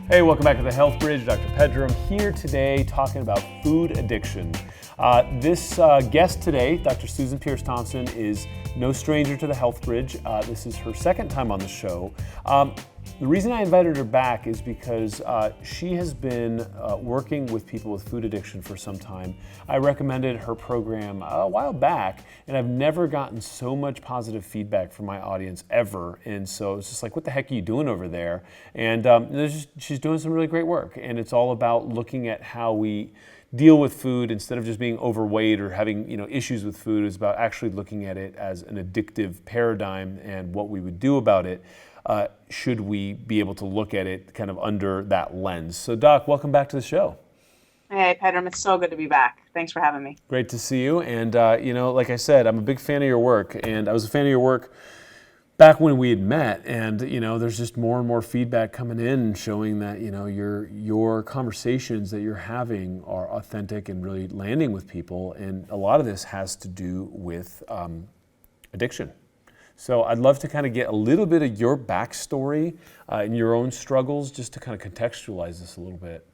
Hey, welcome back to the Health Bridge. Dr. Pedram here today talking about food addiction. This guest today, Dr. Susan Pierce Thompson, is no stranger to the Health Bridge. This is her second time on the show. The reason I invited her back is because she has been working with people with food addiction for some time. I recommended her program a while back, and I've never gotten so much positive feedback from my audience ever. And so it's just like, what the heck are you doing over there? And she's doing some really great work. And it's all about looking at how we deal with food instead of just being overweight or having issues with food. It's about actually looking at it as an addictive paradigm and what we would do about it. Should we be able to look at it kind of under that lens? So Doc, welcome back to the show. Hey, Pedram, it's so good to be back. Thanks for having me. Great to see you. And, like I said, I'm a big fan of your work. And I was a fan of your work back when we had met. And, there's just more and more feedback coming in showing that, your conversations that you're having are authentic and really landing with people. And a lot of this has to do with addiction. So I'd love to kind of get a little bit of your backstory and your own struggles just to kind of contextualize this a little bit.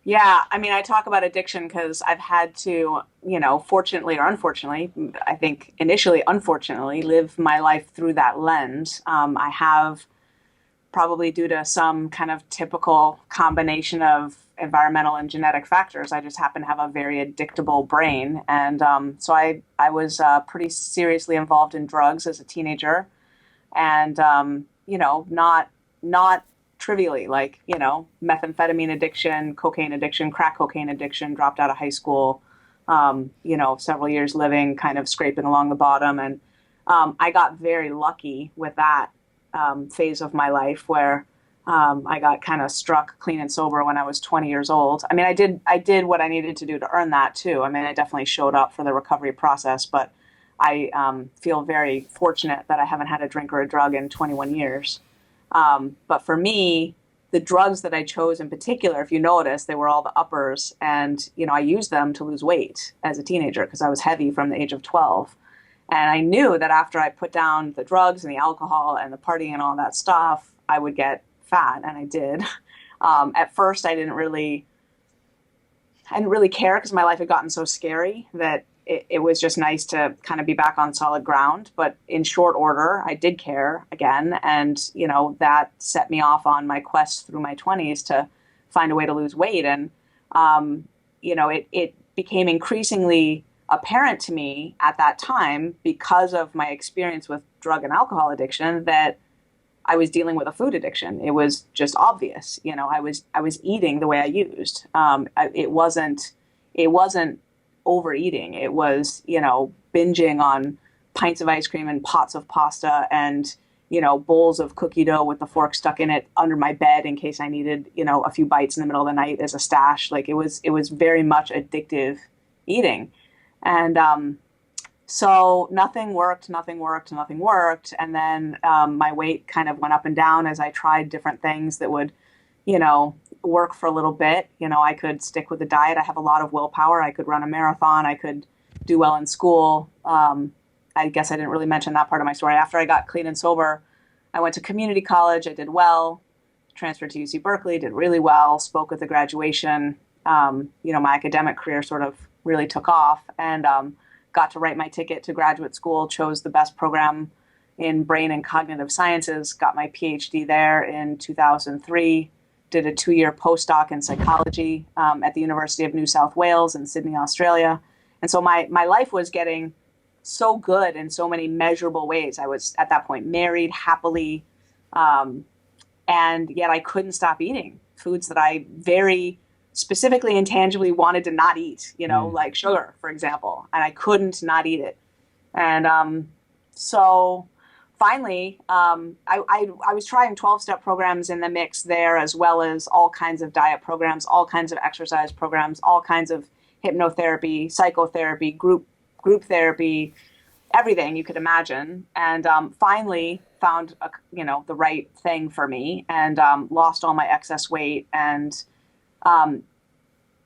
Yeah, I talk about addiction because I've had to, fortunately or unfortunately, I think initially, unfortunately, live my life through that lens. I have, probably due to some kind of typical combination of environmental and genetic factors, I just happen to have a very addictable brain. And so I was pretty seriously involved in drugs as a teenager and, not trivially, like, methamphetamine addiction, cocaine addiction, crack cocaine addiction, dropped out of high school, several years living, kind of scraping along the bottom. And I got very lucky with that phase of my life where I got kind of struck clean and sober when I was 20 years old. I did what I needed to do to earn that too. I definitely showed up for the recovery process, but I feel very fortunate that I haven't had a drink or a drug in 21 years. But for me, the drugs that I chose in particular, if you notice, they were all the uppers. And, I used them to lose weight as a teenager because I was heavy from the age of 12. And I knew that after I put down the drugs and the alcohol and the partying and all that stuff, I would get fat, and I did. At first, I didn't really care because my life had gotten so scary that it was just nice to kind of be back on solid ground. But in short order, I did care again, and that set me off on my quest through my 20s to find a way to lose weight. And it became increasingly apparent to me at that time, because of my experience with drug and alcohol addiction, that I was dealing with a food addiction. It was just obvious. I was eating the way I used. It wasn't overeating. It was, binging on pints of ice cream and pots of pasta and, bowls of cookie dough with the fork stuck in it under my bed in case I needed, a few bites in the middle of the night as a stash. Like it was very much addictive eating. And, so nothing worked. And then my weight kind of went up and down as I tried different things that would, work for a little bit. I could stick with the diet. I have a lot of willpower. I could run a marathon. I could do well in school. I guess I didn't really mention that part of my story. After I got clean and sober, I went to community college. I did well, transferred to UC Berkeley, did really well, spoke at the graduation. My academic career sort of really took off, and got to write my ticket to graduate school, chose the best program in brain and cognitive sciences, got my PhD there in 2003, did a 2-year postdoc in psychology at the University of New South Wales in Sydney, Australia. And so my life was getting so good in so many measurable ways. I was at that point married happily, and yet I couldn't stop eating foods that I very specifically and tangibly wanted to not eat, like sugar, for example, and I couldn't not eat it. And so finally, I was trying 12-step programs in the mix there, as well as all kinds of diet programs, all kinds of exercise programs, all kinds of hypnotherapy, psychotherapy, group therapy, everything you could imagine. And finally found the right thing for me, and lost all my excess weight, and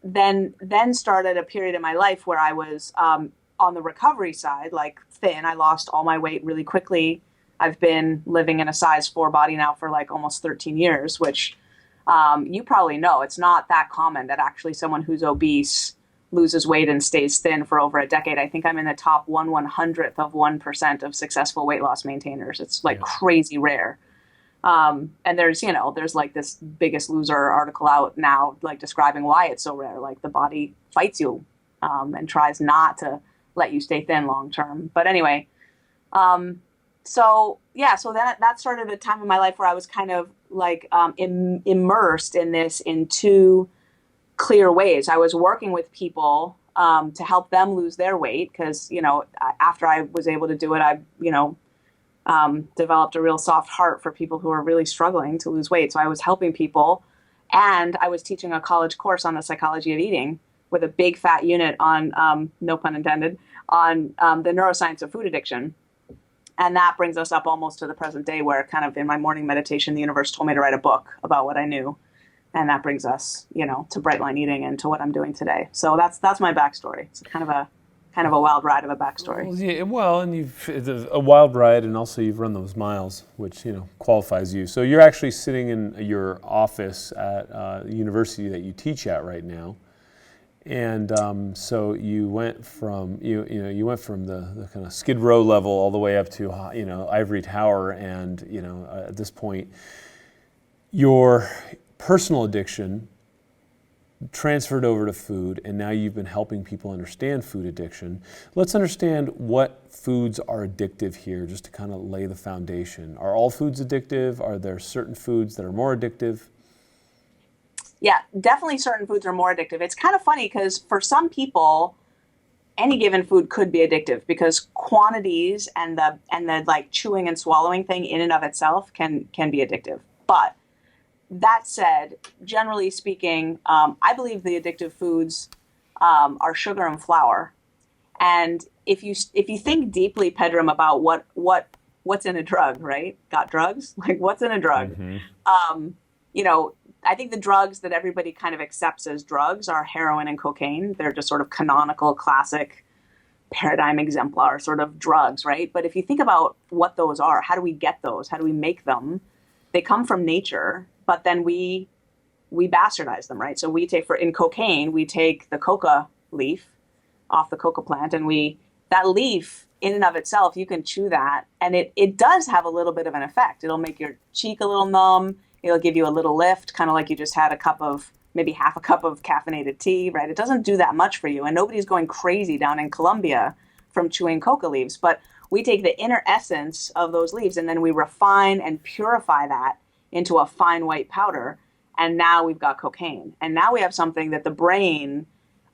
then started a period in my life where I was on the recovery side, like thin. I lost all my weight really quickly. I've been living in a size 4 body now for like almost 13 years, which You probably know it's not that common that actually someone who's obese loses weight and stays thin for over a decade. I think I'm in the top 1/100th of 1% of successful weight loss maintainers. It's like Yeah. crazy rare. And there's like this Biggest Loser article out now, like describing why it's so rare. Like the body fights you, and tries not to let you stay thin long term. But anyway, so yeah, so that started a time in my life where I was kind of like immersed in this in two clear ways. I was working with people to help them lose their weight because, after I was able to do it, I, developed a real soft heart for people who are really struggling to lose weight. So I was helping people, and I was teaching a college course on the psychology of eating with a big fat unit on, no pun intended, on the neuroscience of food addiction. And that brings us up almost to the present day where kind of in my morning meditation, the universe told me to write a book about what I knew. And that brings us, to Bright Line Eating and to what I'm doing today. So that's my backstory. It's kind of a wild ride of a backstory. Well, yeah, well, and it's a wild ride, and also you've run those miles, which qualifies you. So you're actually sitting in your office at the university that you teach at right now, and so you went from you went from the kind of Skid Row level all the way up to Ivory Tower, and at this point, your personal addiction transferred over to food, and now you've been helping people understand food addiction. Let's understand what foods are addictive here, just to kind of lay the foundation. Are all foods addictive? Are there certain foods that are more addictive? Yeah, definitely certain foods are more addictive. It's kind of funny because for some people, any given food could be addictive because quantities and the like chewing and swallowing thing in and of itself can be addictive. But that said, generally speaking, I believe the addictive foods are sugar and flour. And if you think deeply, Pedram, about what's in a drug, right? Got drugs? Like what's in a drug? Mm-hmm. I think the drugs that everybody kind of accepts as drugs are heroin and cocaine. They're just sort of canonical, classic, paradigm exemplar sort of drugs, right? But if you think about what those are, how do we get those? How do we make them? They come from nature. But then we bastardize them, right? So in cocaine, we take the coca leaf off the coca plant, and that leaf in and of itself, you can chew that, and it does have a little bit of an effect. It'll make your cheek a little numb. It'll give you a little lift, kind of like you just had maybe half a cup of caffeinated tea, right? It doesn't do that much for you, and nobody's going crazy down in Colombia from chewing coca leaves. But we take the inner essence of those leaves, and then we refine and purify that into a fine white powder, and now we've got cocaine. And now we have something that the brain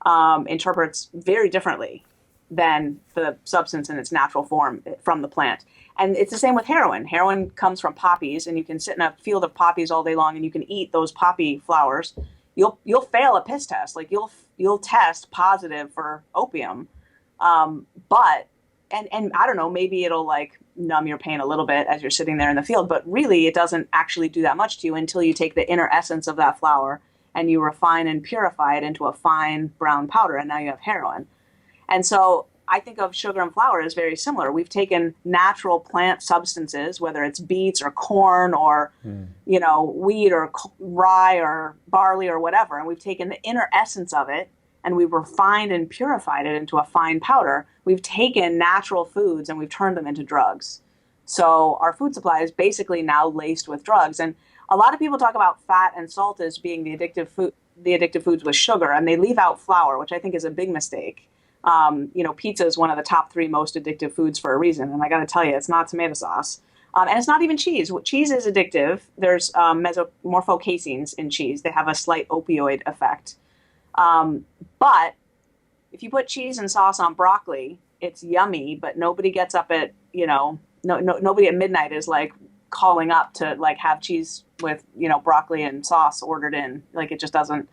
interprets very differently than the substance in its natural form from the plant. And it's the same with heroin. Heroin comes from poppies, and you can sit in a field of poppies all day long, and you can eat those poppy flowers. You'll fail a piss test. Like you'll test positive for opium, but I don't know, maybe it'll like numb your pain a little bit as you're sitting there in the field, but really it doesn't actually do that much to you until you take the inner essence of that flower and you refine and purify it into a fine brown powder, and now you have heroin. And so I think of sugar and flour as very similar. We've taken natural plant substances, whether it's beets or corn or wheat or rye or barley or whatever, and we've taken the inner essence of it and we've refined and purified it into a fine powder. We've taken natural foods and we've turned them into drugs. So our food supply is basically now laced with drugs. And a lot of people talk about fat and salt as being the addictive foods with sugar, and they leave out flour, which I think is a big mistake. Pizza is one of the top 3 most addictive foods for a reason. And I got to tell you, it's not tomato sauce. And it's not even cheese. Cheese is addictive. There's morphocaseins in cheese. They have a slight opioid effect. But if you put cheese and sauce on broccoli, it's yummy, but nobody gets up at, nobody at midnight is like calling up to like have cheese with, broccoli and sauce ordered in. Like it just doesn't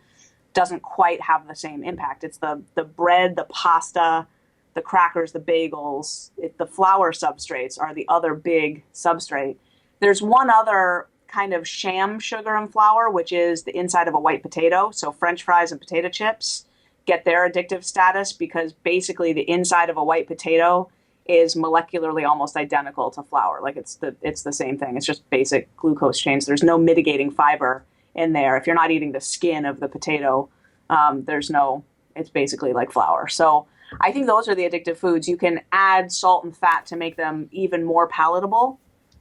quite have the same impact. It's the bread, the pasta, the crackers, the bagels, the flour substrates are the other big substrate. There's one other kind of sham sugar and flour, which is the inside of a white potato. So French fries and potato chips get their addictive status because basically the inside of a white potato is molecularly almost identical to flour. Like it's the same thing. It's just basic glucose chains. There's no mitigating fiber in there. If you're not eating the skin of the potato, it's basically like flour. So I think those are the addictive foods. You can add salt and fat to make them even more palatable.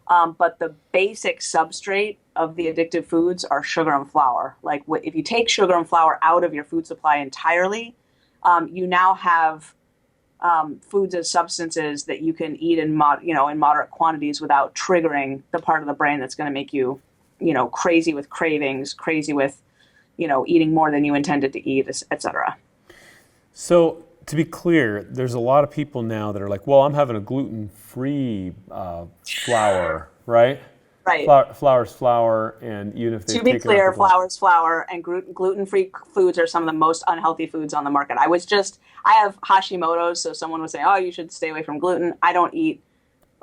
But the basic substrate of the addictive foods are sugar and flour. Like if you take sugar and flour out of your food supply entirely, you now have foods as substances that you can eat in moderate quantities without triggering the part of the brain that's going to make you, crazy with cravings, crazy with, eating more than you intended to eat, et cetera. So to be clear, there's a lot of people now that are like, well, I'm having a gluten-free flour, right? Right. Flour's flour, and even if they to be clear, flour's flour, and gluten-free foods are some of the most unhealthy foods on the market. I have Hashimoto's, so someone would say, oh, you should stay away from gluten. I don't eat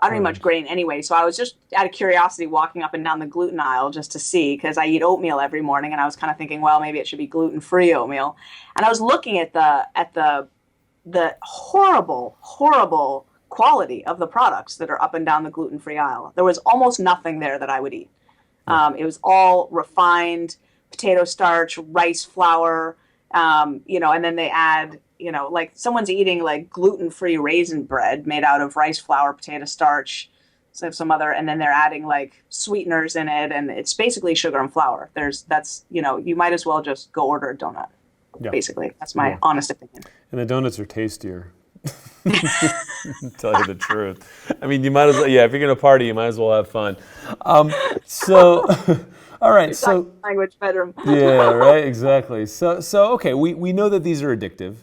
much grain anyway, so I was just out of curiosity walking up and down the gluten aisle just to see, because I eat oatmeal every morning, and I was kind of thinking, well, maybe it should be gluten-free oatmeal. And I was looking at the horrible, horrible quality of the products that are up and down the gluten-free aisle. There was almost nothing there that I would eat. It was all refined potato starch, rice flour, and then they add, like someone's eating like gluten-free raisin bread made out of rice flour, potato starch, and then they're adding like sweeteners in it, and it's basically sugar and flour. You might as well just go order a donut. Yeah. Basically, that's my honest opinion. And the donuts are tastier. Tell you the truth. I mean, you might as well. Yeah, if you're gonna party, you might as well have fun. All right. So language bedroom. Yeah. Right. Exactly. So okay. We know that these are addictive,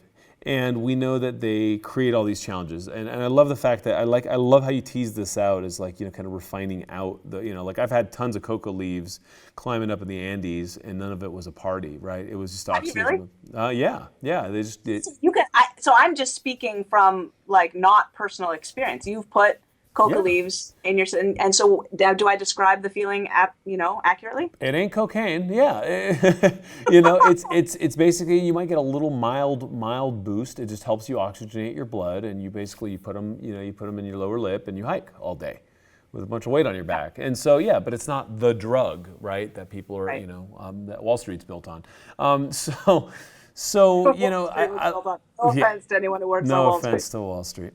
and we know that they create all these challenges. And I love the fact that I love how you tease this out as like, kind of refining out the, like I've had tons of cocoa leaves climbing up in the Andes, and none of it was a party, right? It was just oxygen. Really? Yeah. They just. So I'm just speaking from like not personal experience. You've put coca leaves in your, and so do I describe the feeling accurately? It ain't cocaine. Yeah. It's basically, you might get a little mild boost. It just helps you oxygenate your blood, and you put them in your lower lip, and you hike all day with a bunch of weight on your back. And so, but it's not the drug, right, that people are, right. That Wall Street's built on. No offense to anyone who works on Wall Street. No offense to Wall Street.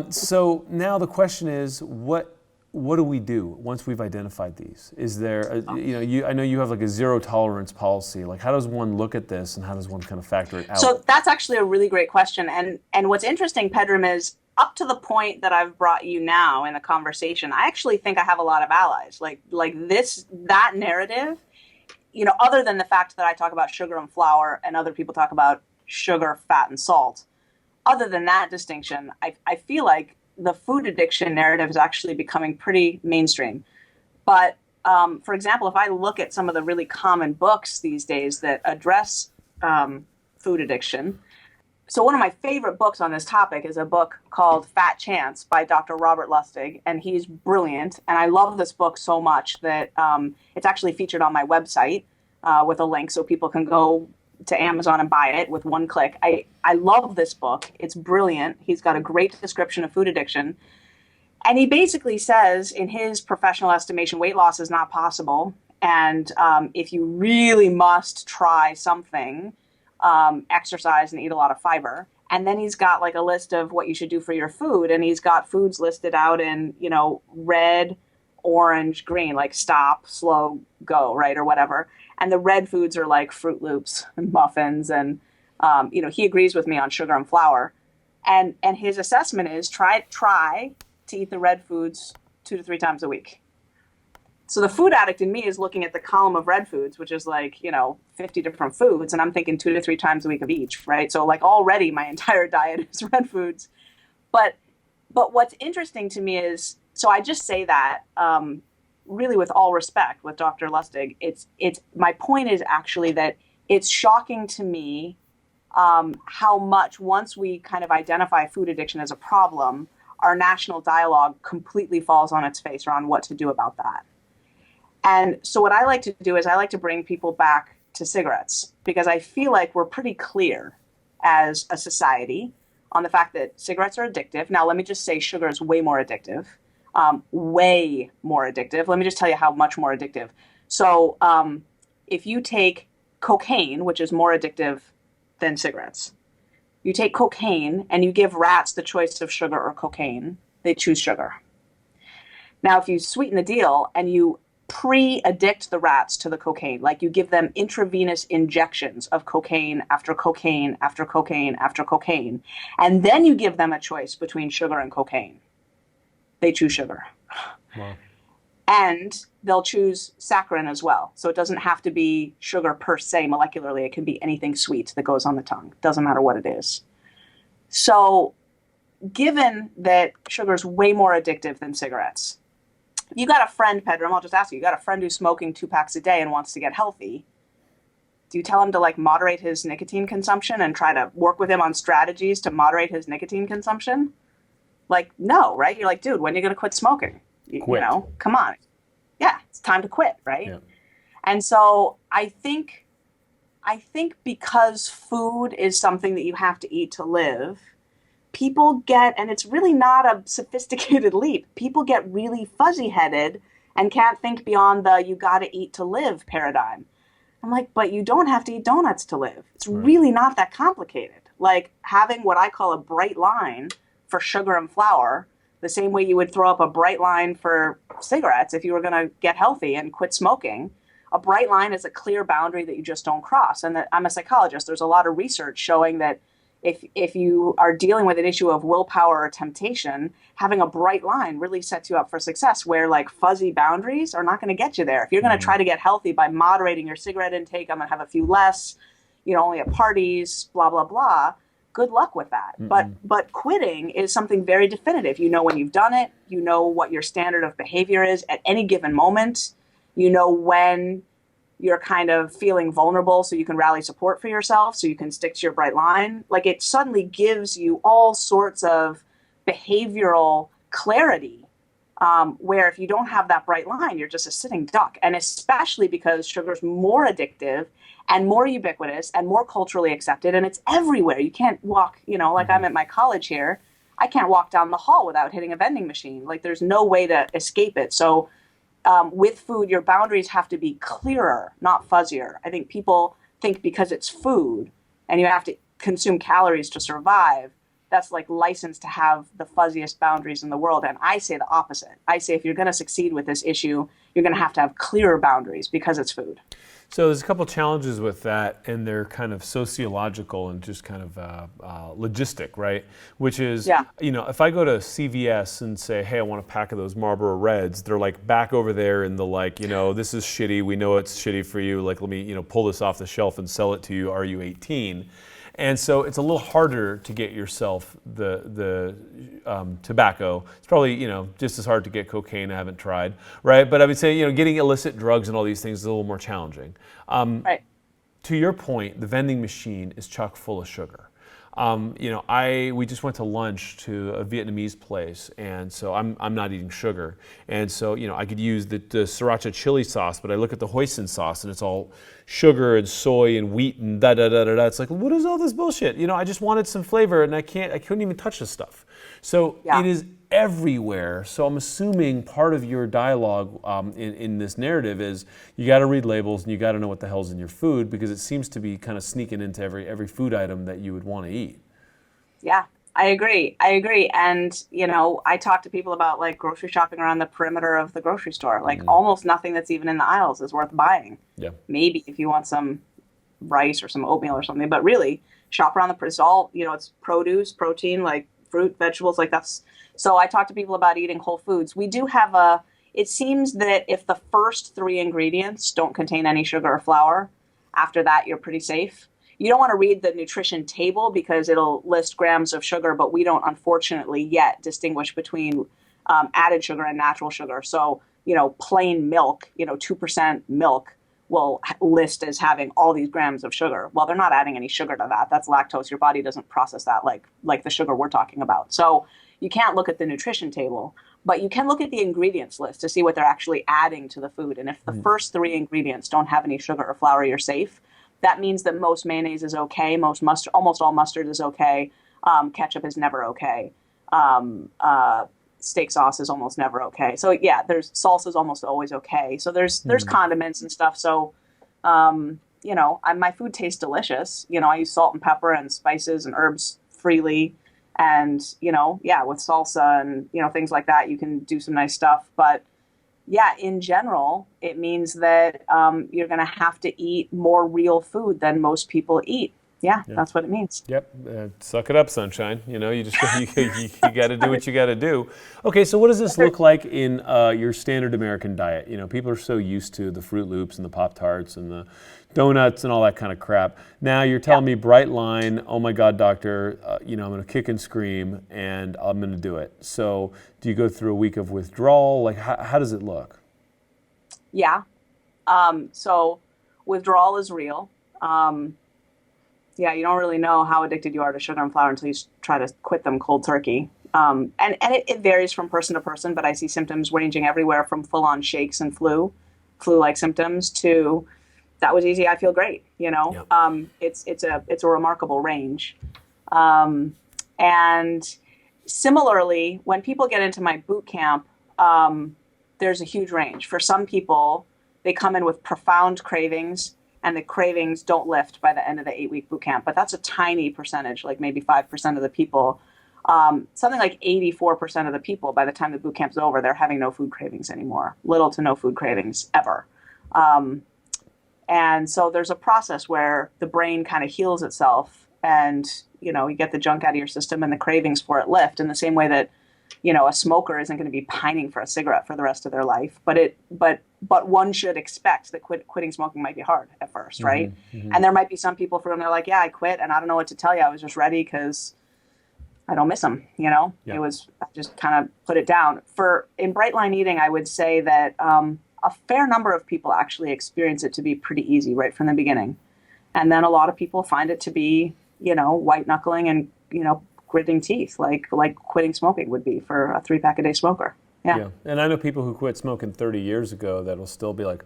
So now the question is, what do we do once we've identified these? Is there, I know you have like a zero tolerance policy. Like, how does one look at this, and how does one kind of factor it out? So that's actually a really great question. And what's interesting, Pedram, is up to the point that I've brought you now in the conversation, I actually think I have a lot of allies. Like that narrative, other than the fact that I talk about sugar and flour and other people talk about sugar, fat, and salt, other than that distinction, I feel like the food addiction narrative is actually becoming pretty mainstream. But for example, if I look at some of the really common books these days that address food addiction, so one of my favorite books on this topic is a book called Fat Chance by Dr. Robert Lustig, and he's brilliant. And I love this book so much that it's actually featured on my website with a link so people can go to Amazon and buy it with one click. I love this book. It's brilliant. He's got a great description of food addiction. And he basically says, in his professional estimation, weight loss is not possible. And if you really must try something, exercise and eat a lot of fiber. And then he's got like a list of what you should do for your food. And he's got foods listed out in, red, orange, green, like stop, slow, go, right? Or whatever. And the red foods are like Fruit Loops and muffins. And, he agrees with me on sugar and flour. And his assessment is try to eat the red foods 2 to 3 times a week. So the food addict in me is looking at the column of red foods, which is like, 50 different foods. And I'm thinking 2 to 3 times a week of each, right? So like already my entire diet is red foods. But what's interesting to me is, so I just say that really with all respect with Dr. Lustig, it's my point is actually that it's shocking to me how much once we kind of identify food addiction as a problem, our national dialogue completely falls on its face around what to do about that. And so what I like to do is I like to bring people back to cigarettes, because I feel like we're pretty clear as a society on the fact that cigarettes are addictive. Now, let me just say sugar is way more addictive, way more addictive. Let me just tell you how much more addictive. So if you take cocaine, which is more addictive than cigarettes, you take cocaine and you give rats the choice of sugar or cocaine, they choose sugar. Now, if you sweeten the deal and you pre-addict the rats to the cocaine, like you give them intravenous injections of cocaine after cocaine after cocaine after cocaine, and then you give them a choice between sugar and cocaine, they choose sugar. Wow. And they'll choose saccharin as well. So it doesn't have to be sugar per se molecularly. It can be anything sweet that goes on the tongue. Doesn't matter what it is. So given that sugar is way more addictive than cigarettes, you got a friend, Pedram, I'll just ask you got a friend who's smoking 2 packs a day and wants to get healthy. Do you tell him to like moderate his nicotine consumption and try to work with him on strategies to moderate his nicotine consumption? Like, no, right? You're like, dude, when are you going to quit smoking? You know, come on. Yeah, it's time to quit, right? Yeah. And so I think because food is something that you have to eat to live, people get, and it's really not a sophisticated leap, people get really fuzzy-headed and can't think beyond the you got to eat to live paradigm. I'm like, but you don't have to eat donuts to live. It's really not that complicated. Like having what I call a bright line for sugar and flour, the same way you would throw up a bright line for cigarettes if you were going to get healthy and quit smoking. A bright line is a clear boundary that you just don't cross. And I'm a psychologist. There's a lot of research showing that if you are dealing with an issue of willpower or temptation, having a bright line really sets you up for success, where like fuzzy boundaries are not going to get you there. If you're going to try to get healthy by moderating your cigarette intake, I'm going to have a few less, only at parties, blah, blah, blah. Good luck with that. But quitting is something very definitive. You know when you've done it. You know what your standard of behavior is at any given moment. You know when you're kind of feeling vulnerable so you can rally support for yourself, so you can stick to your bright line. Like it suddenly gives you all sorts of behavioral clarity, where if you don't have that bright line, you're just a sitting duck. And especially because sugar's more addictive and more ubiquitous and more culturally accepted, and it's everywhere. You can't walk, like I'm at my college here, I can't walk down the hall without hitting a vending machine. Like there's no way to escape it. So with food, your boundaries have to be clearer, not fuzzier. I think people think because it's food and you have to consume calories to survive, that's like license to have the fuzziest boundaries in the world. And I say the opposite. I say if you're going to succeed with this issue, you're going to have clearer boundaries because it's food. So there's a couple challenges with that, and they're kind of sociological and just kind of logistic, right? Which is, if I go to CVS and say, hey, I want a pack of those Marlboro Reds, they're like back over there in the this is shitty. We know it's shitty for you. Like, let me, pull this off the shelf and sell it to you. Are you 18? And so it's a little harder to get yourself the tobacco. It's probably, just as hard to get cocaine. I haven't tried, right? But I would say, getting illicit drugs and all these things is a little more challenging. Right. To your point, the vending machine is chock full of sugar. We just went to lunch to a Vietnamese place, and so I'm not eating sugar, and so I could use the sriracha chili sauce, but I look at the hoisin sauce and it's all sugar and soy and wheat and da da da da da. It's like, what is all this bullshit? I just wanted some flavor, and I couldn't even touch this stuff. So it is everywhere. So I'm assuming part of your dialogue in this narrative is you got to read labels and you got to know what the hell's in your food, because it seems to be kind of sneaking into every food item that you would want to eat. Yeah, I agree. And, I talk to people about like grocery shopping around the perimeter of the grocery store. Like almost nothing that's even in the aisles is worth buying. Yeah. Maybe if you want some rice or some oatmeal or something, but really shop around it's all, it's produce, protein, like fruit, vegetables, like that's. So I talk to people about eating whole foods. We do have it seems that if the first 3 ingredients don't contain any sugar or flour, after that, you're pretty safe. You don't want to read the nutrition table because it'll list grams of sugar, but we don't, unfortunately, yet distinguish between added sugar and natural sugar. So, plain milk, 2% milk will list as having all these grams of sugar. Well, they're not adding any sugar to that. That's lactose. Your body doesn't process that like the sugar we're talking about. So you can't look at the nutrition table, but you can look at the ingredients list to see what they're actually adding to the food. And if the first 3 ingredients don't have any sugar or flour, you're safe. That means that most mayonnaise is okay. Almost all mustard is okay. Ketchup is never okay. Steak sauce is almost never okay. So yeah, there's salsa is almost always okay. So there's condiments and stuff. So My food tastes delicious. I use salt and pepper and spices and herbs freely. And, with salsa and, things like that, you can do some nice stuff. But yeah, in general, it means that you're going to have to eat more real food than most people eat. Yeah, that's what it means. Yep. Suck it up, sunshine. You just you got to do what you got to do. Okay, so what does this look like in your standard American diet? People are so used to the Fruit Loops and the Pop-Tarts and the donuts and all that kind of crap. Now you're telling me bright line, oh my God, doctor, I'm going to kick and scream and I'm going to do it. So do you go through a week of withdrawal? Like how does it look? Yeah. So withdrawal is real. You don't really know how addicted you are to sugar and flour until you try to quit them cold turkey. And it varies from person to person, but I see symptoms ranging everywhere from full-on shakes and flu-like symptoms to that was easy, I feel great. Yep. It's a remarkable range. And similarly, when people get into my boot camp, there's a huge range. For some people, they come in with profound cravings, and the cravings don't lift by the end of the 8-week boot camp. But that's a tiny percentage, like maybe 5% of the people. Something like 84% of the people, by the time the boot camp's over, they're having no food cravings anymore. Little to no food cravings ever. And so there's a process where the brain kind of heals itself and, you get the junk out of your system and the cravings for it lift in the same way that, a smoker isn't going to be pining for a cigarette for the rest of their life. But one should expect that quitting smoking might be hard at first, right? Mm-hmm. And there might be some people for whom they're like, yeah, I quit and I don't know what to tell you. I was just ready because I don't miss them, Yep. It was, I just kind of put it down. In bright line eating, I would say that a fair number of people actually experience it to be pretty easy right from the beginning. And then a lot of people find it to be, white knuckling and, gritting teeth, like quitting smoking would be for a 3-pack a day smoker. Yeah. And I know people who quit smoking 30 years ago that'll still be like,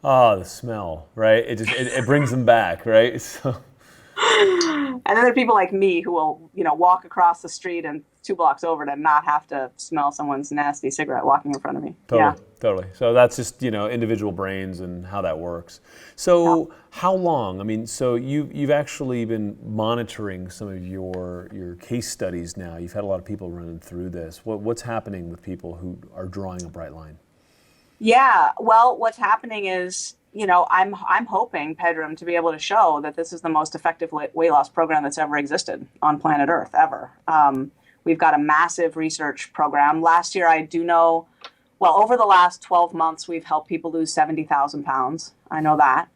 the smell, right? It brings them back, right? So. And then there are people like me who will, walk across the street and 2 blocks over to not have to smell someone's nasty cigarette walking in front of me. Totally. So that's just, individual brains and how that works. So how long? I mean, so you've actually been monitoring some of your case studies now. You've had a lot of people running through this. What's happening with people who are drawing a bright line? Yeah. Well, what's happening is, I'm hoping, Pedram, to be able to show that this is the most effective weight loss program that's ever existed on planet Earth, ever. We've got a massive research program. Last year, I do know, over the last 12 months, we've helped people lose 70,000 pounds. I know that.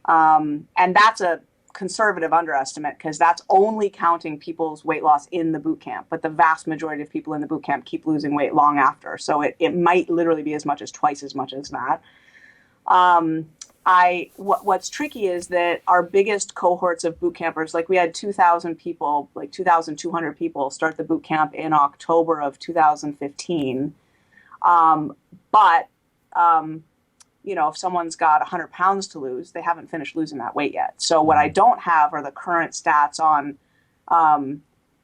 And that's a conservative underestimate because that's only counting people's weight loss in the boot camp. But the vast majority of people in the boot camp keep losing weight long after. So it might literally be as much as twice as much as that. What's tricky is that our biggest cohorts of boot campers, like we had 2,000 people, like 2,200 people start the boot camp in October of 2015. If someone's got 100 pounds to lose, they haven't finished losing that weight yet. So what I don't have are the current stats on,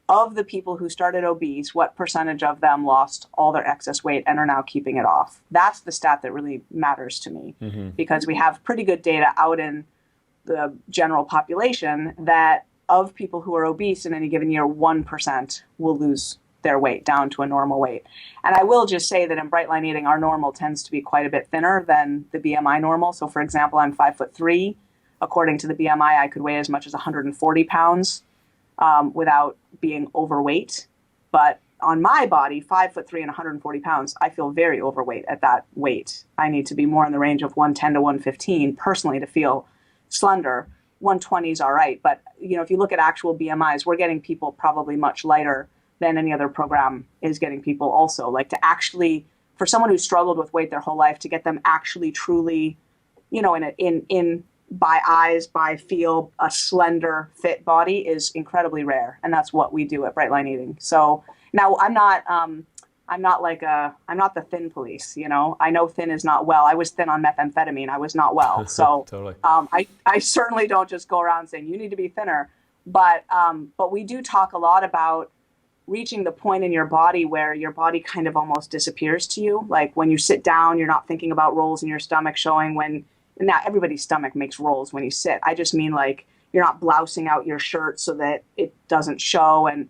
of the people who started obese, what percentage of them lost all their excess weight and are now keeping it off. That's the stat that really matters to me because we have pretty good data out in the general population that of people who are obese in any given year, 1% will lose their weight down to a normal weight. And I will just say that in bright line eating, our normal tends to be quite a bit thinner than the BMI normal. So for example, I'm 5'3". According to the BMI, I could weigh as much as 140 pounds without being overweight. But on my body, 5'3" and 140 pounds, I feel very overweight at that weight. I need to be more in the range of 110 to 115 personally to feel slender. 120 is all right. But if you look at actual BMIs, we're getting people probably much lighter than any other program is getting people also. Like to actually, for someone who's struggled with weight their whole life, to get them actually truly, in by eyes, by feel, a slender, fit body is incredibly rare. And that's what we do at Bright Line Eating. So now I'm not the thin police, I know thin is not well. I was thin on methamphetamine. I was not well. So Totally. I certainly don't just go around saying you need to be thinner, but we do talk a lot about reaching the point in your body where your body kind of almost disappears to you. Like when you sit down, you're not thinking about rolls in your stomach showing. When now everybody's stomach makes rolls when you sit. I just mean like you're not blousing out your shirt so that it doesn't show. And,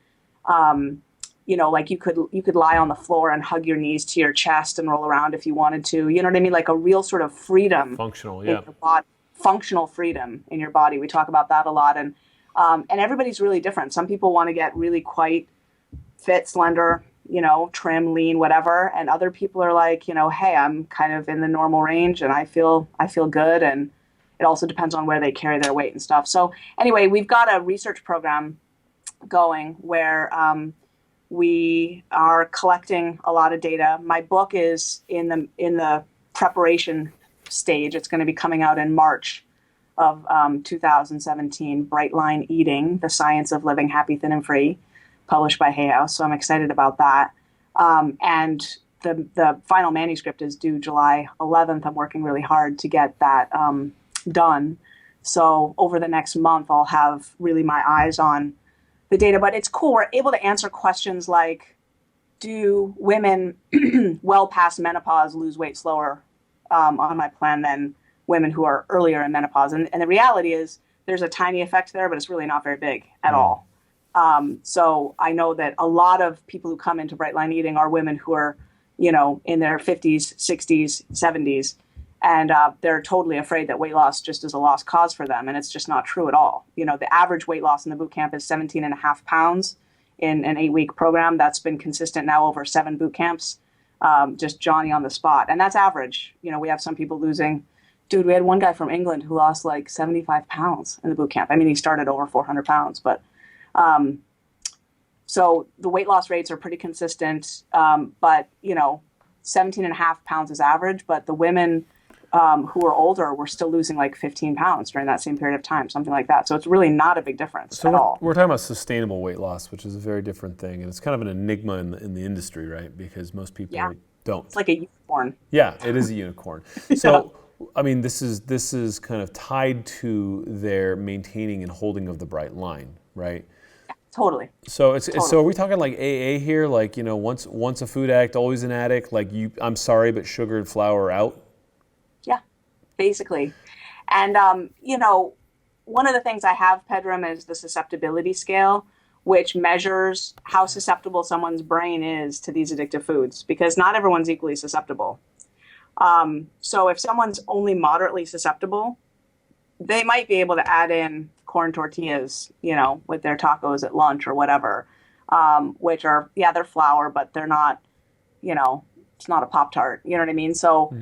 like you could lie on the floor and hug your knees to your chest and roll around if you wanted to, you know what I mean? Like a real sort of freedom. Functional, in yeah. your body, functional freedom in your body. We talk about that a lot. And everybody's really different. Some people want to get really quite fit, slender, trim, lean, whatever. And other people are like, hey, I'm kind of in the normal range and I feel good. And it also depends on where they carry their weight and stuff. So anyway, we've got a research program going where we are collecting a lot of data. My book is in the preparation stage. It's going to be coming out in March of 2017, Bright Line Eating, The Science of Living Happy, Thin, and Free, published by Hay House. So I'm excited about that. And the final manuscript is due July 11th. I'm working really hard to get that done. So over the next month, I'll have really my eyes on the data. But it's cool. We're able to answer questions like, do women well past menopause lose weight slower on my plan than women who are earlier in menopause? And the reality is there's a tiny effect there, but it's really not very big at all. So I know that a lot of people who come into Bright Line Eating are women who are, in their 50s, 60s, 70s, and they're totally afraid that weight loss just is a lost cause for them. And it's just not true at all. The average weight loss in the boot camp is 17 and a half pounds in an 8-week program. That's been consistent now over 7 boot camps, just Johnny on the spot. And that's average. We have some people losing. Dude, we had one guy from England who lost like 75 pounds in the boot camp. I mean, he started over 400 pounds, but so the weight loss rates are pretty consistent. But 17 and a half pounds is average, but the women who are older were still losing like 15 pounds during that same period of time, something like that. So it's really not a big difference at all. We're talking about sustainable weight loss, which is a very different thing. And it's kind of an enigma in the industry, right? Because most people don't. It's like a unicorn. Yeah, it is a unicorn. So, I mean, this is kind of tied to their maintaining and holding of the bright line, right? Yeah, totally. So so are we talking like AA here? Like, once a food addict, always an addict, like I'm sorry, but sugar and flour are out? Yeah, basically. And, one of the things I have, Pedram, is the susceptibility scale, which measures how susceptible someone's brain is to these addictive foods, because not everyone's equally susceptible. So if someone's only moderately susceptible, they might be able to add in corn tortillas, with their tacos at lunch or whatever, which are, they're flour, but they're not, it's not a Pop-Tart, you know what I mean? So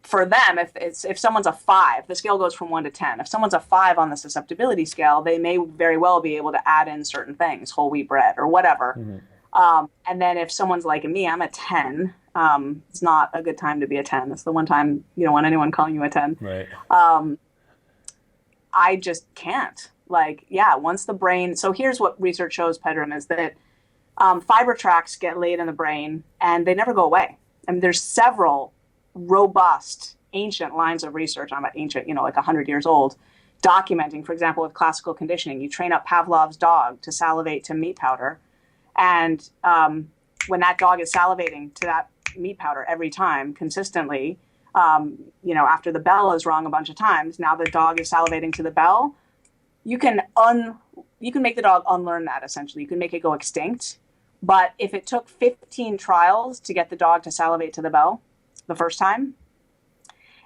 for them, if someone's a 5, the scale goes from 1 to 10. If someone's a 5 on the susceptibility scale, they may very well be able to add in certain things, whole wheat bread or whatever. And then if someone's like me, I'm a 10. It's not a good time to be a 10. It's the one time you don't want anyone calling you a 10. Right. I just can't. Once the brain. So here's what research shows, Pedram, is that fiber tracts get laid in the brain and they never go away. I mean, there's several robust, ancient lines of research. I'm at ancient, like 100 years old, documenting, for example, with classical conditioning, you train up Pavlov's dog to salivate to meat powder. And when that dog is salivating to that meat powder every time consistently, after the bell is rung a bunch of times, now the dog is salivating to the bell. You can make the dog unlearn that, essentially. You can make it go extinct. But if it took 15 trials to get the dog to salivate to the bell the first time,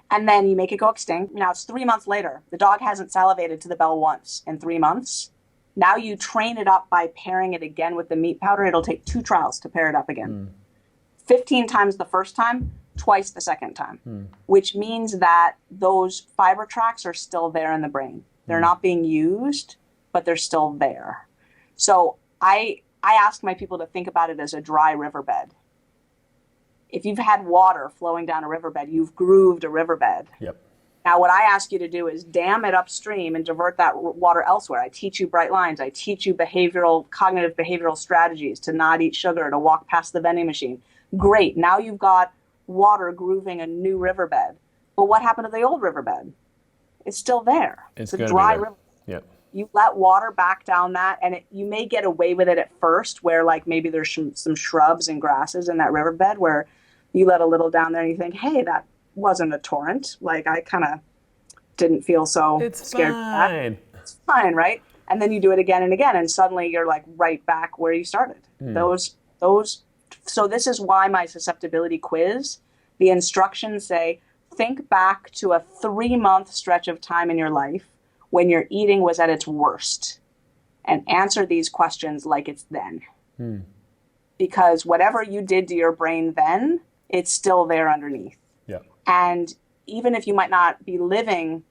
and then you make it go extinct, now it's 3 months later, the dog hasn't salivated to the bell once in 3 months. Now you train it up by pairing it again with the meat powder. It'll take 2 trials to pair it up again. 15 times the first time, twice the second time, which means that those fiber tracts are still there in the brain. They're not being used, but they're still there. So I ask my people to think about it as a dry riverbed. If you've had water flowing down a riverbed, you've grooved a riverbed. Yep. Now, what I ask you to do is dam it upstream and divert that water elsewhere. I teach you bright lines. I teach you cognitive behavioral strategies to not eat sugar, to walk past the vending machine. Great. Now you've got water grooving a new riverbed. But what happened to the old riverbed? It's still there. It's a dry river. Yep. You let water back down that, and you may get away with it at first, where maybe there's some shrubs and grasses in that riverbed where you let a little down there and you think, hey, that wasn't a torrent. I kind of didn't feel so It's scared. fine. It's fine, right? And then you do it again and again, and suddenly you're like right back where you started. Those. So this is why my susceptibility quiz, the instructions say, think back to a 3-month stretch of time in your life when your eating was at its worst, and answer these questions like it's then. Because whatever you did to your brain then, it's still there underneath. Yeah. And even if you might not be living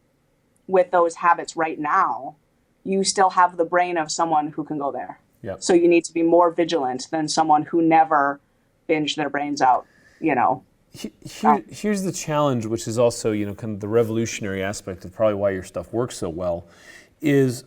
with those habits right now, you still have the brain of someone who can go there. Yep. So you need to be more vigilant than someone who never binged their brains out, Here's the challenge, which is also, kind of the revolutionary aspect of probably why your stuff works so well, is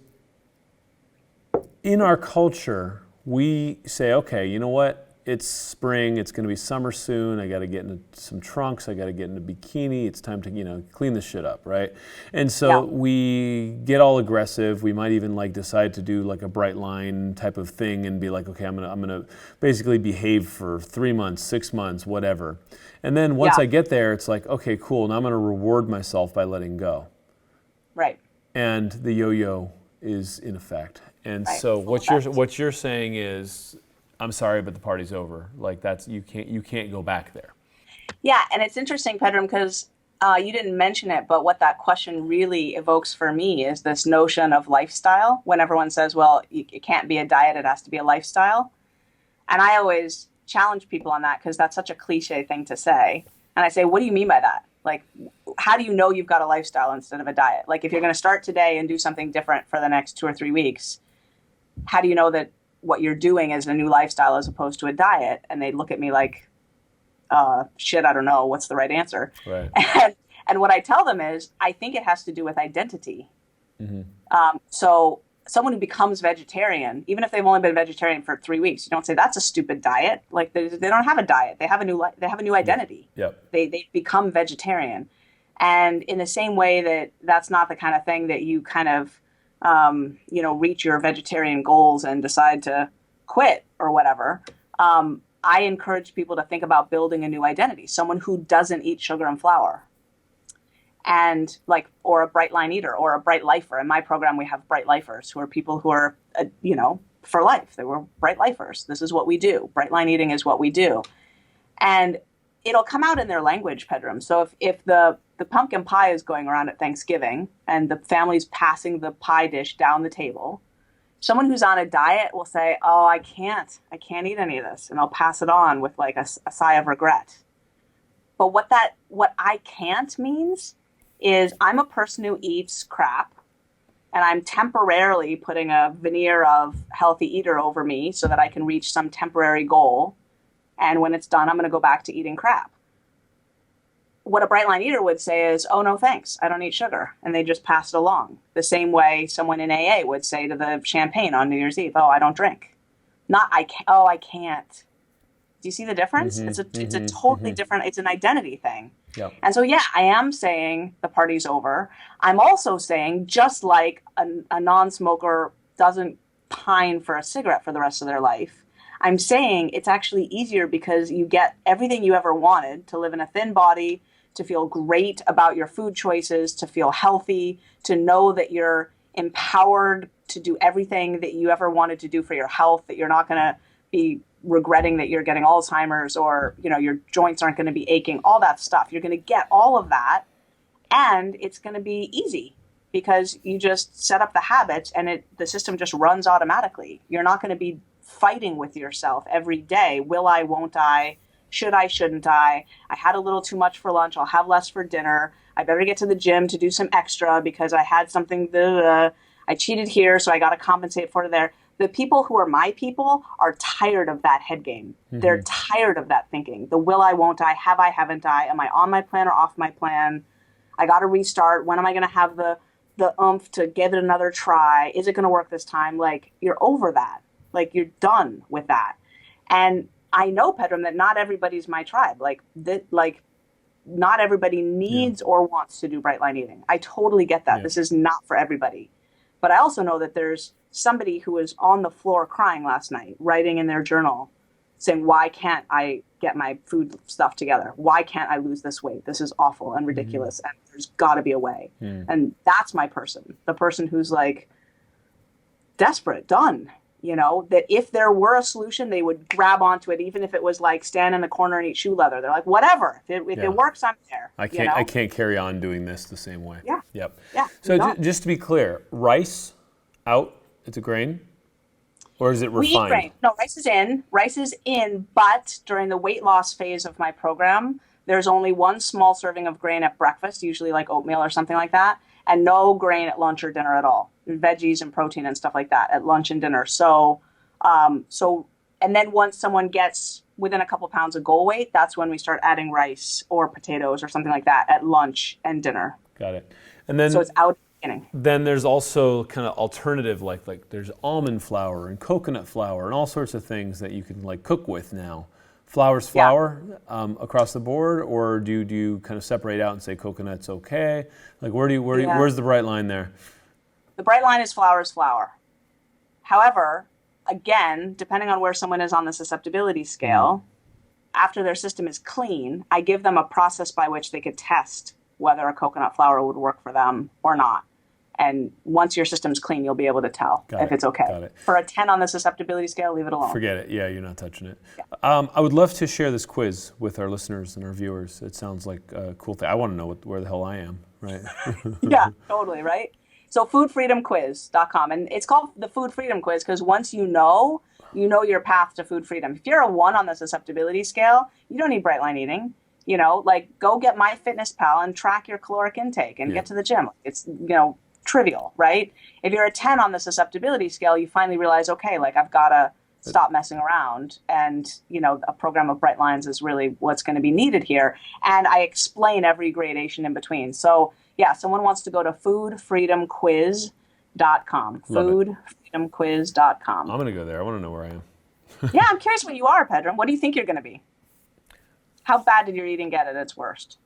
in our culture, we say, okay, you know what? It's spring, it's going to be summer soon, I got to get into some trunks, I got to get into bikini, it's time to, clean this shit up, right? And so we get all aggressive, we might even decide to do a bright line type of thing and be like, okay, I'm going to basically behave for 3 months, 6 months, whatever. And then once I get there, it's like, okay, cool, now I'm going to reward myself by letting go. Right. And the yo-yo is in effect. And right. So what you're saying is, I'm sorry, but the party's over. You can't go back there. Yeah, and it's interesting, Pedram, because you didn't mention it, but what that question really evokes for me is this notion of lifestyle. When everyone says, well, it can't be a diet, it has to be a lifestyle. And I always challenge people on that because that's such a cliche thing to say. And I say, what do you mean by that? How do you know you've got a lifestyle instead of a diet? If you're going to start today and do something different for the next 2 or 3 weeks, how do you know that what you're doing is a new lifestyle as opposed to a diet? And they look at me like, shit, I don't know. What's the right answer? Right. And what I tell them is, I think it has to do with identity. So someone who becomes vegetarian, even if they've only been vegetarian for 3 weeks, you don't say that's a stupid diet. They don't have a diet. They have a new identity. Yep. They become vegetarian. And in the same way that's not the kind of thing that you kind of, reach your vegetarian goals and decide to quit or whatever. I encourage people to think about building a new identity, someone who doesn't eat sugar and flour, and or a bright line eater or a bright lifer. In my program, we have bright lifers who are people who are, for life. They were bright lifers. This is what we do. Bright line eating is what we do. And it'll come out in their language, Pedram. So if the pumpkin pie is going around at Thanksgiving and the family's passing the pie dish down the table, someone who's on a diet will say, oh, I can't eat any of this. And I'll pass it on with a sigh of regret. But what I can't means is I'm a person who eats crap, and I'm temporarily putting a veneer of healthy eater over me so that I can reach some temporary goal. And when it's done, I'm going to go back to eating crap. What a bright line eater would say is, oh, no, thanks. I don't eat sugar. And they just pass it along. The same way someone in AA would say to the champagne on New Year's Eve, oh, I don't drink. Not, I can't. Do you see the difference? It's a totally different, it's an identity thing. Yep. And so, I am saying the party's over. I'm also saying, just like a non-smoker doesn't pine for a cigarette for the rest of their life, I'm saying it's actually easier because you get everything you ever wanted: to live in a thin body, to feel great about your food choices, to feel healthy, to know that you're empowered to do everything that you ever wanted to do for your health, that you're not going to be regretting that you're getting Alzheimer's, or your joints aren't going to be aching, all that stuff. You're going to get all of that, and it's going to be easy because you just set up the habits and the system just runs automatically. You're not going to be fighting with yourself every day. Will I, won't I? Should I, shouldn't I? I had a little too much for lunch. I'll have less for dinner. I better get to the gym to do some extra because I had something. I cheated here, so I got to compensate for it there. The people who are my people are tired of that head game. They're tired of that thinking. The will I, won't I? Have I, haven't I? Am I on my plan or off my plan? I got to restart. When am I going to have the oomph to give it another try? Is it going to work this time? You're over that. You're done with that. And I know, Pedram, that not everybody's my tribe. Not everybody needs or wants to do bright line eating. I totally get that. This is not for everybody. But I also know that there's somebody who was on the floor crying last night, writing in their journal, saying, why can't I get my food stuff together? Why can't I lose this weight? This is awful and ridiculous. And there's got to be a way. And that's my person, the person who's like desperate, done. That if there were a solution, they would grab onto it, even if it was like stand in the corner and eat shoe leather. They're like, whatever. If it works, I'm there. I can't carry on doing this the same way. Yeah. Yep. Yeah. So just to be clear, rice out, it's a grain, or is it refined? We eat grain. No, rice is in. Rice is in, but during the weight loss phase of my program, there's only one small serving of grain at breakfast, usually like oatmeal or something like that, and no grain at lunch or dinner at all. Veggies and protein and stuff like that at lunch and dinner. So, and then once someone gets within a couple pounds of goal weight, that's when we start adding rice or potatoes or something like that at lunch and dinner. Got it. And then, so it's out at the beginning. Then there's also kind of alternative, like there's almond flour and coconut flour and all sorts of things that you can like cook with now. Flour's flour across the board, or do you kind of separate out and say coconut's okay? Like where's the bright line there? The bright line is flour is flour. However, again, depending on where someone is on the susceptibility scale, after their system is clean, I give them a process by which they could test whether a coconut flour would work for them or not. And once your system's clean, you'll be able to tell if it's okay. Got it. For a 10 on the susceptibility scale, leave it alone. Forget it. Yeah, you're not touching it. Yeah. I would love to share this quiz with our listeners and our viewers. It sounds like a cool thing. I want to know where the hell I am, right? Yeah, totally, right? So foodfreedomquiz.com. And it's called the Food Freedom Quiz because once you know your path to food freedom. If you're a 1 on the susceptibility scale, you don't need bright line eating. Like go get MyFitnessPal and track your caloric intake and get to the gym. It's, trivial, right? If you're a 10 on the susceptibility scale, you finally realize, okay, like I've got to stop messing around. And, a program of bright lines is really what's going to be needed here. And I explain every gradation in between. So yeah, someone wants to go to foodfreedomquiz.com. Foodfreedomquiz.com. I'm going to go there. I want to know where I am. Yeah, I'm curious what you are, Pedram. What do you think you're going to be? How bad did your eating get at its worst?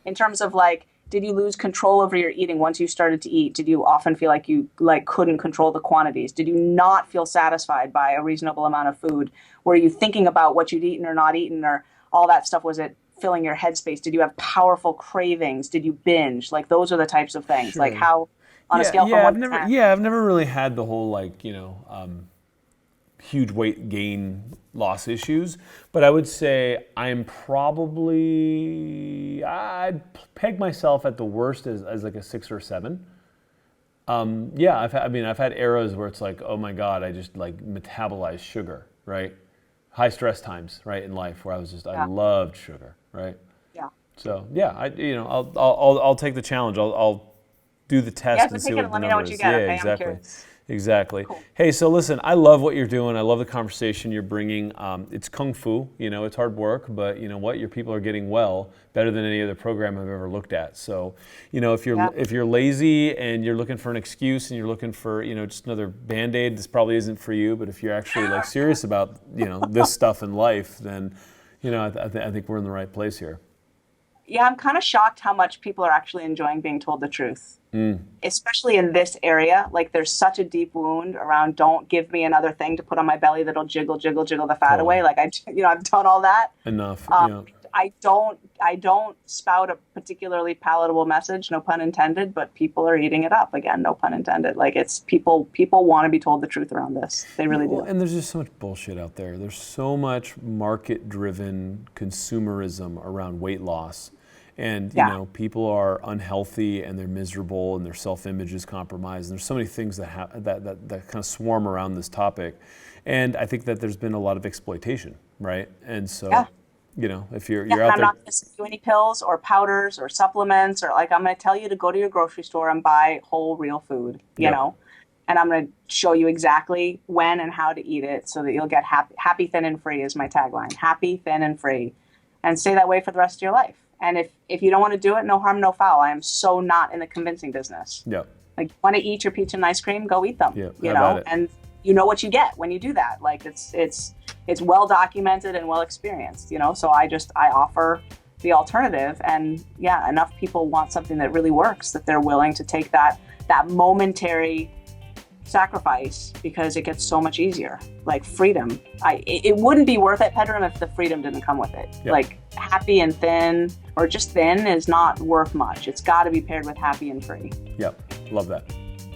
In terms of like, did you lose control over your eating once you started to eat? Did you often feel like you couldn't control the quantities? Did you not feel satisfied by a reasonable amount of food? Were you thinking about what you'd eaten or not eaten or all that stuff? Was it filling your headspace? Did you have powerful cravings? Did you binge? Like those are the types of things. Sure. Like how on a scale from 1 to 10? Yeah, I've never really had the whole huge weight gain loss issues, but I would say I'd peg myself at the worst as like a 6 or 7. I've had eras where it's like, oh my God, I just like metabolized sugar, right? High stress times, right, in life where I loved sugar, right? Yeah. So I'll take the challenge. I'll do the test and see what the number is. Yeah, exactly. Exactly. Cool. Hey, so listen, I love what you're doing. I love the conversation you're bringing. It's kung fu, it's hard work, but you know what? Your people are getting well better than any other program I've ever looked at. So, if you're lazy and you're looking for an excuse and you're looking for, just another Band-Aid, this probably isn't for you. But if you're actually like serious about, this stuff in life, then, I think we're in the right place here. Yeah, I'm kind of shocked how much people are actually enjoying being told the truth. Especially in this area, like there's such a deep wound around don't give me another thing to put on my belly that'll jiggle the fat away. Like I've done all that. Enough. I don't spout a particularly palatable message, no pun intended, but people are eating it up again, no pun intended. Like it's people want to be told the truth around this. They really do. And there's just so much bullshit out there. There's so much market-driven consumerism around weight loss. And, people are unhealthy and they're miserable and their self-image is compromised. And there's so many things that kind of swarm around this topic. And I think that there's been a lot of exploitation, right? And so, if you're out there. I'm not going to send you any pills or powders or supplements or I'm going to tell you to go to your grocery store and buy whole, real food, you know? And I'm going to show you exactly when and how to eat it so that you'll get happy, thin, and free is my tagline. Happy, thin, and free. And stay that way for the rest of your life. And if you don't want to do it, no harm, no foul. I am so not in the convincing business. Yeah. Like, you want to eat your pizza and ice cream? Go eat them. Yeah, and you know what you get when you do that. Like it's well documented and well experienced. So I offer the alternative, and enough people want something that really works that they're willing to take that momentary sacrifice because it gets so much easier. Like freedom. It wouldn't be worth it, Pedram, if the freedom didn't come with it. Yep. Like happy and thin, or just thin, is not worth much. It's got to be paired with happy and free. Yep. Love that.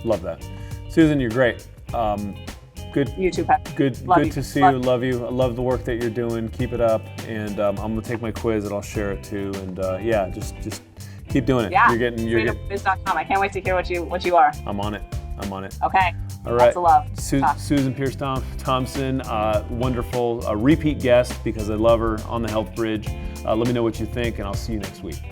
Love that. Susan, you're great. Good. You too, Pedram. Good to see you. Love you. I love the work that you're doing. Keep it up. And I'm gonna take my quiz and I'll share it too. And yeah, just keep doing it. Yeah. You're freedombiz.com. I can't wait to hear what you are. I'm on it. Okay. All right. Lots of love. Susan Pierce Thompson, wonderful repeat guest because I love her on the Health Bridge. Let me know what you think, and I'll see you next week.